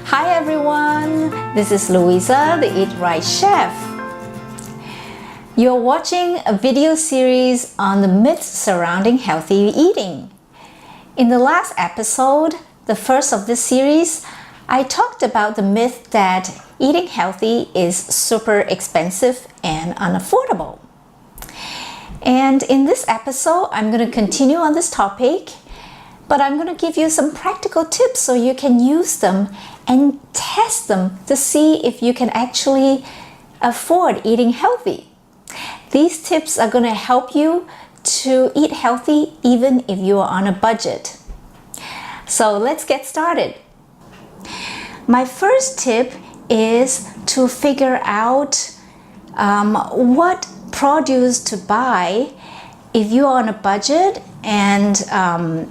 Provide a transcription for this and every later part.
Hi everyone, this is Louisa, the Eat Right Chef. You're watching a video series on the myths surrounding healthy eating. In the last episode, the first of this series, I talked about the myth that eating healthy is super expensive and unaffordable. And in this episode, I'm going to continue on this topic, but I'm going to give you some practical tips so you can use them and test them to see if you can actually afford eating healthy. These tips are going to help you to eat healthy even if you are on a budget. So let's get started. My first tip is to figure out what produce to buy if you are on a budget and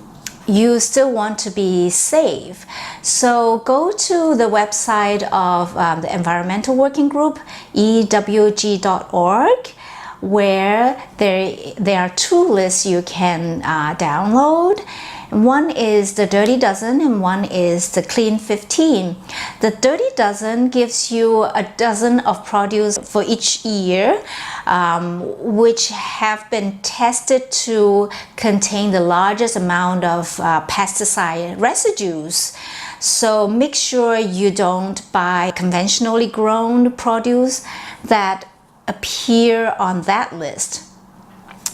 you still want to be safe. So go to the website of the Environmental Working Group, ewg.org, where there are two lists you can download. One is the Dirty Dozen and one is the Clean 15. The Dirty Dozen gives you a dozen of produce for each year, which have been tested to contain the largest amount of pesticide residues. So make sure you don't buy conventionally grown produce that appear on that list.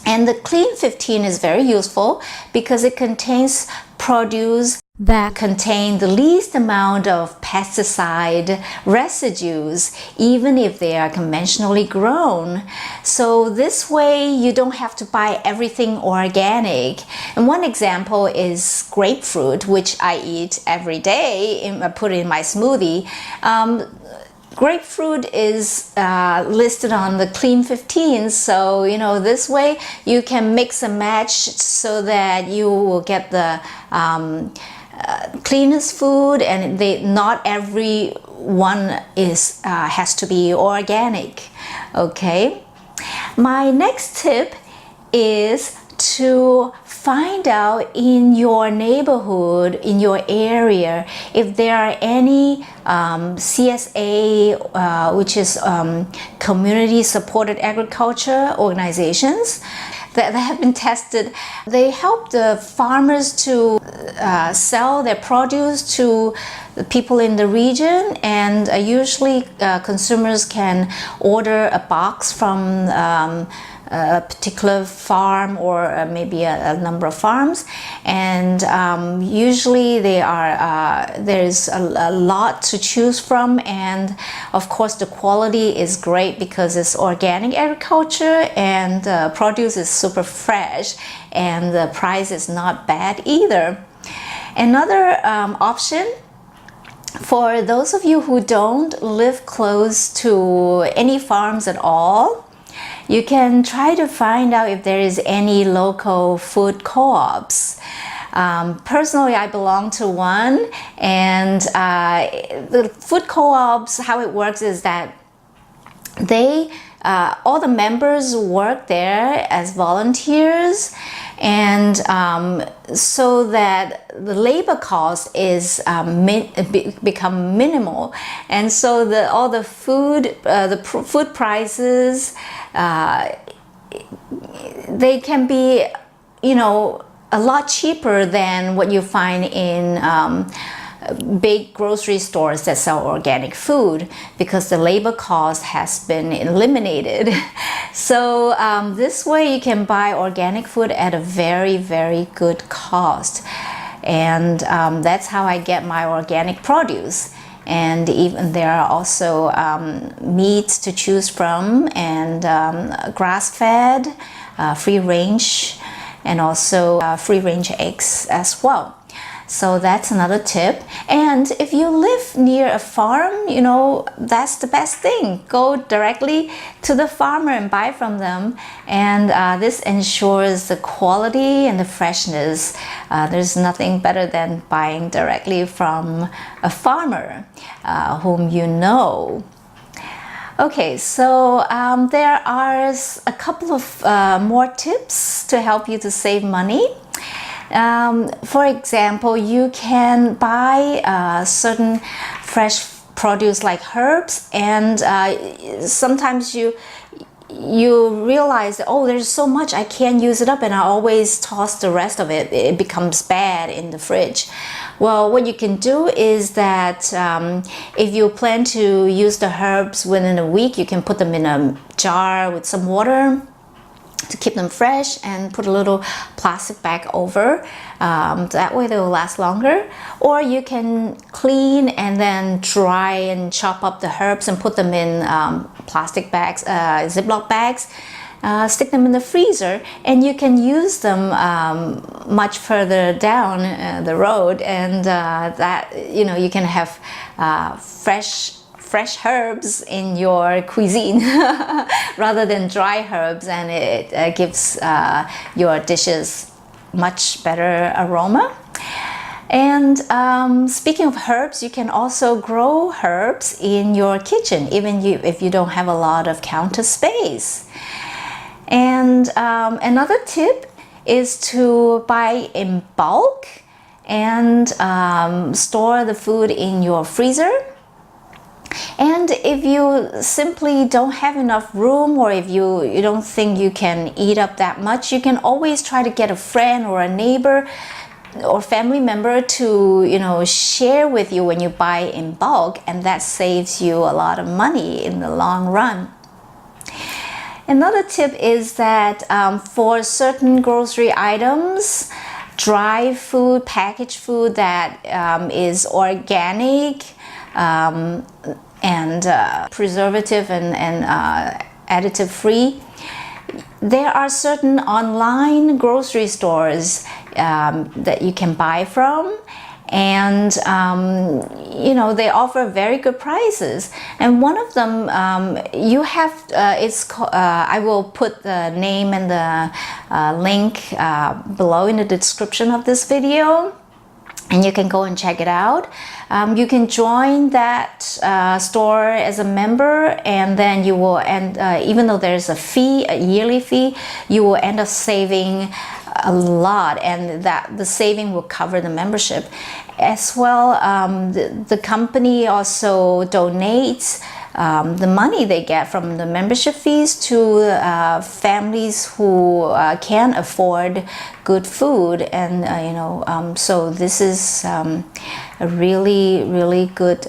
And the Clean 15 is very useful because it contains produce that contain the least amount of pesticide residues, even if they are conventionally grown. So this way you don't have to buy everything organic. And one example is grapefruit, which I eat every day. I put it in my smoothie. Grapefruit is listed on the Clean 15, so this way you can mix and match so that you will get the cleanest food, and not every one is has to be organic. Okay, my next tip is to find out in your neighborhood, in your area, if there are any CSA, which is community supported agriculture organizations that have been tested. They help the farmers to sell their produce to the people in the region, and usually consumers can order a box from a particular farm or maybe a number of farms, and usually there's a lot to choose from, and of course the quality is great because it's organic agriculture and the produce is super fresh and the price is not bad either. Another option for those of you who don't live close to any farms at all, you can try to find out if there is any local food co-ops. Personally, I belong to one, and the food co-ops, how it works is that all the members work there as volunteers, and so that the labor cost is become minimal, and so all the food prices, they can be a lot cheaper than what you find in big grocery stores that sell organic food, because the labor cost has been eliminated. So this way you can buy organic food at a very, very good cost. And that's how I get my organic produce. And even there are also meats to choose from, and grass-fed, free-range, and also free-range eggs as well. So that's another tip. And if you live near a farm, that's the best thing. Go directly to the farmer and buy from them. And this ensures the quality and the freshness. There's nothing better than buying directly from a farmer whom you know. Okay, so there are a couple of more tips to help you to save money. For example, you can buy certain fresh produce like herbs, and sometimes you realize that, oh, there's so much, I can't use it up, and I always toss the rest of it. It becomes bad in the fridge. Well, what you can do is that if you plan to use the herbs within a week, you can put them in a jar with some water to keep them fresh, and put a little plastic bag over. That way they will last longer. Or you can clean and then dry and chop up the herbs and put them in plastic bags, Ziploc bags. Stick them in the freezer, and you can use them much further down the road, and that, you know, you can have fresh herbs in your cuisine rather than dry herbs, and it gives your dishes much better aroma. And speaking of herbs, you can also grow herbs in your kitchen, even if you don't have a lot of counter space. And another tip is to buy in bulk and store the food in your freezer. And if you simply don't have enough room, or if you don't think you can eat up that much, you can always try to get a friend or a neighbor or family member to, you know, share with you when you buy in bulk, and that saves you a lot of money in the long run. Another tip is that for certain grocery items, dry food, packaged food that is organic, and preservative and additive free, there are certain online grocery stores that you can buy from, and you know, they offer very good prices. And one of them, you have I will put the name and the link below in the description of this video, and you can go and check it out. You can join that store as a member, and then you will even though there's a fee, a yearly fee, you will end up saving a lot, and that the saving will cover the membership as well. The company also donates the money they get from the membership fees to families who can't afford good food, and you know, so this is a really good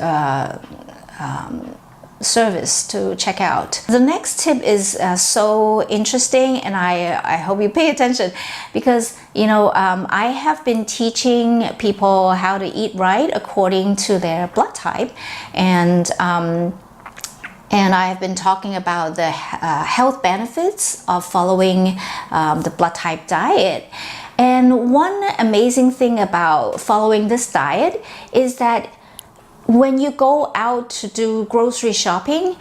service to check out. The next tip is so interesting, and I hope you pay attention, because you know, I have been teaching people how to eat right according to their blood type, and I have been talking about the health benefits of following the blood type diet. And one amazing thing about following this diet is that when you go out to do grocery shopping,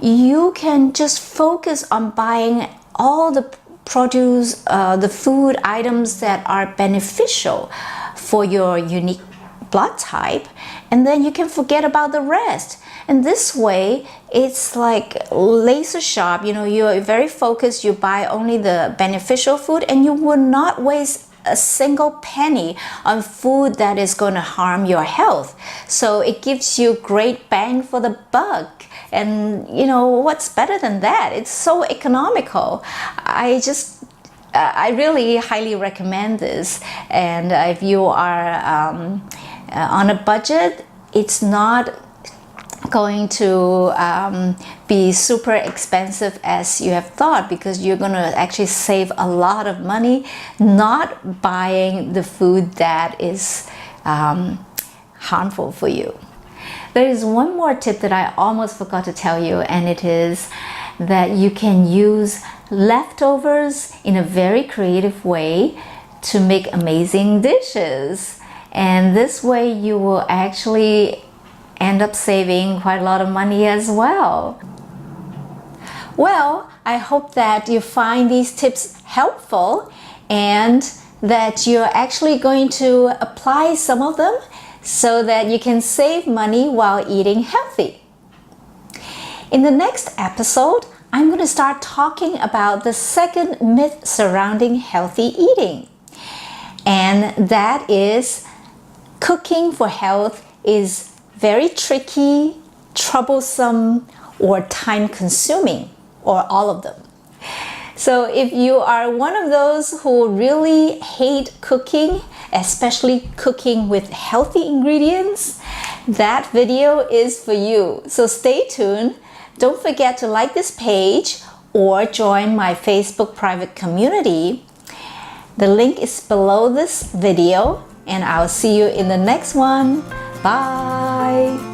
you can just focus on buying all the produce, the food items that are beneficial for your unique blood type, and then you can forget about the rest. And this way, it's like laser sharp. You know, you're very focused, you buy only the beneficial food, and you will not waste a single penny on food that is going to harm your health. So it gives you great bang for the buck. And you know, what's better than that? It's so economical. I really highly recommend this. And if you are on a budget, it's not going to be super expensive as you have thought, because you're going to actually save a lot of money not buying the food that is harmful for you. There is one more tip that I almost forgot to tell you, and it is that you can use leftovers in a very creative way to make amazing dishes. And this way you will actually end up saving quite a lot of money as well. Well, I hope that you find these tips helpful, and that you're actually going to apply some of them so that you can save money while eating healthy. In the next episode, I'm going to start talking about the second myth surrounding healthy eating, and that is cooking for health is very tricky, troublesome, or time-consuming, or all of them. So if you are one of those who really hate cooking, especially cooking with healthy ingredients, that video is for you. So stay tuned. Don't forget to like this page or join my Facebook private community. The link is below this video, and I'll see you in the next one. Bye!